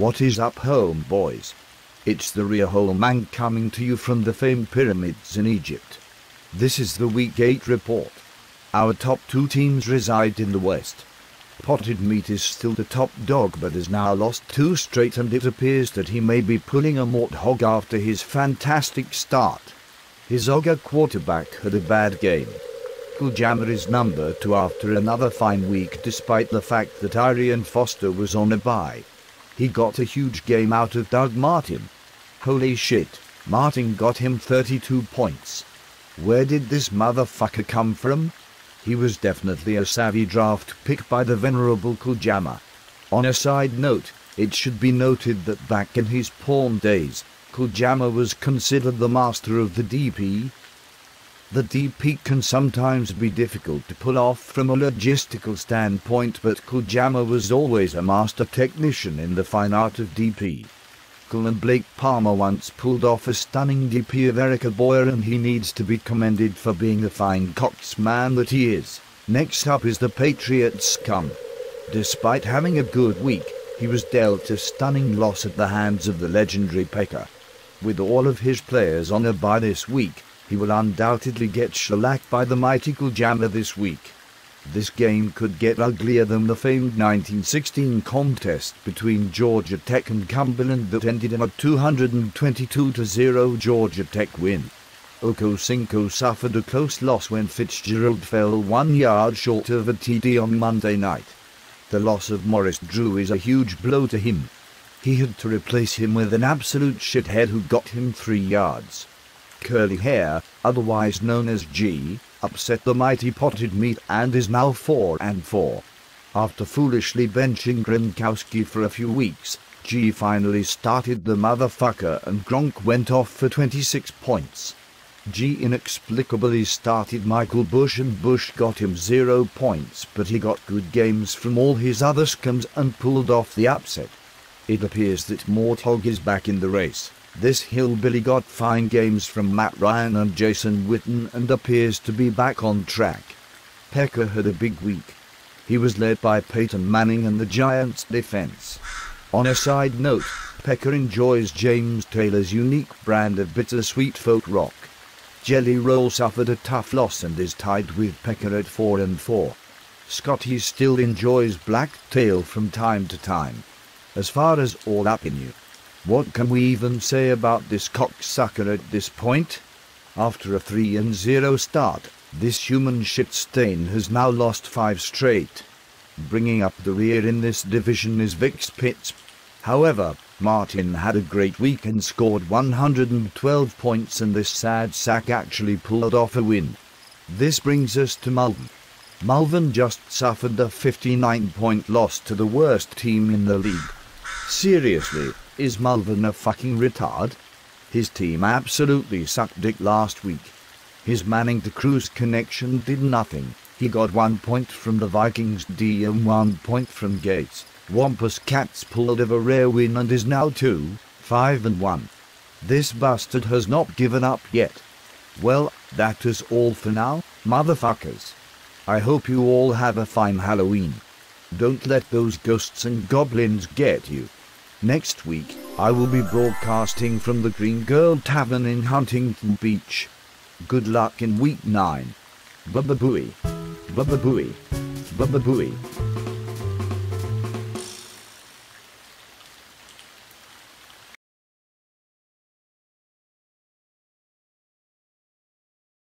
What is up, homeboys? It's the real whole man coming to you from the famed pyramids in Egypt. This is the Week 8 report. Our top 2 teams reside in the West. Potted Meat is still the top dog but has now lost 2 straight, and it appears that he may be pulling a warthog after his fantastic start. His Ogre quarterback had a bad game. Jammer is number 2 after another fine week despite the fact that Arian Foster was on a bye. He got a huge game out of Doug Martin. Holy shit, Martin got him 32 points. Where did this motherfucker come from? He was definitely a savvy draft pick by the venerable Jammer. On a side note, it should be noted that back in his pawn days, Jammer was considered the master of the DP. The DP can sometimes be difficult to pull off from a logistical standpoint, but Jammer was always a master technician in the fine art of DP. And Blake Palmer once pulled off a stunning DP of Erica Boyer, and he needs to be commended for being the fine coxman that he is. Next up is the Patriots scum. Despite having a good week, he was dealt a stunning loss at the hands of the legendary Pecker. With all of his players on a bye this week, he will undoubtedly get shellacked by the mighty Jammer this week. This game could get uglier than the famed 1916 contest between Georgia Tech and Cumberland that ended in a 222-0 Georgia Tech win. Okocinco suffered a close loss when Fitzgerald fell 1 yard short of a TD on Monday night. The loss of Morris Drew is a huge blow to him. He had to replace him with an absolute shithead who got him 3 yards. Curly Hair, otherwise known as G, upset the mighty Potted Meat and is now 4-4. After foolishly benching Gronkowski for a few weeks, G finally started the motherfucker and Gronk went off for 26 points. G inexplicably started Michael Bush and Bush got him 0 points, but he got good games from all his other scums and pulled off the upset. It appears that Warthog is back in the race. This hillbilly got fine games from Matt Ryan and Jason Witten and appears to be back on track. Pecker had a big week. He was led by Peyton Manning and the Giants' defense. On a side note, Pecker enjoys James Taylor's unique brand of bittersweet folk rock. Jelly Roll suffered a tough loss and is tied with Pecker at 4-4. Scotty still enjoys Blacktail from time to time. As far as all up in you, what can we even say about this cocksucker at this point? After a 3-0 start, this human shit stain has now lost 5 straight. Bringing up the rear in this division is Vic's Pitts. However, Martin had a great week and scored 112 points, and this sad sack actually pulled off a win. This brings us to Malvern. Malvern just suffered a 59-point loss to the worst team in the league. Seriously, is Malvern a fucking retard? His team absolutely sucked dick last week. His Manning to Cruz connection did nothing. He got 1 point from the Vikings D and 1 point from Gates. Wampus Cats pulled off a rare win and is now 2-5-1. This bastard has not given up yet. Well, that is all for now, motherfuckers. I hope you all have a fine Halloween. Don't let those ghosts and goblins get you. Next week, I will be broadcasting from the Green Girl Tavern in Huntington Beach. Good luck in week 9. Bubba booey. Bubba booey. Bubba booey.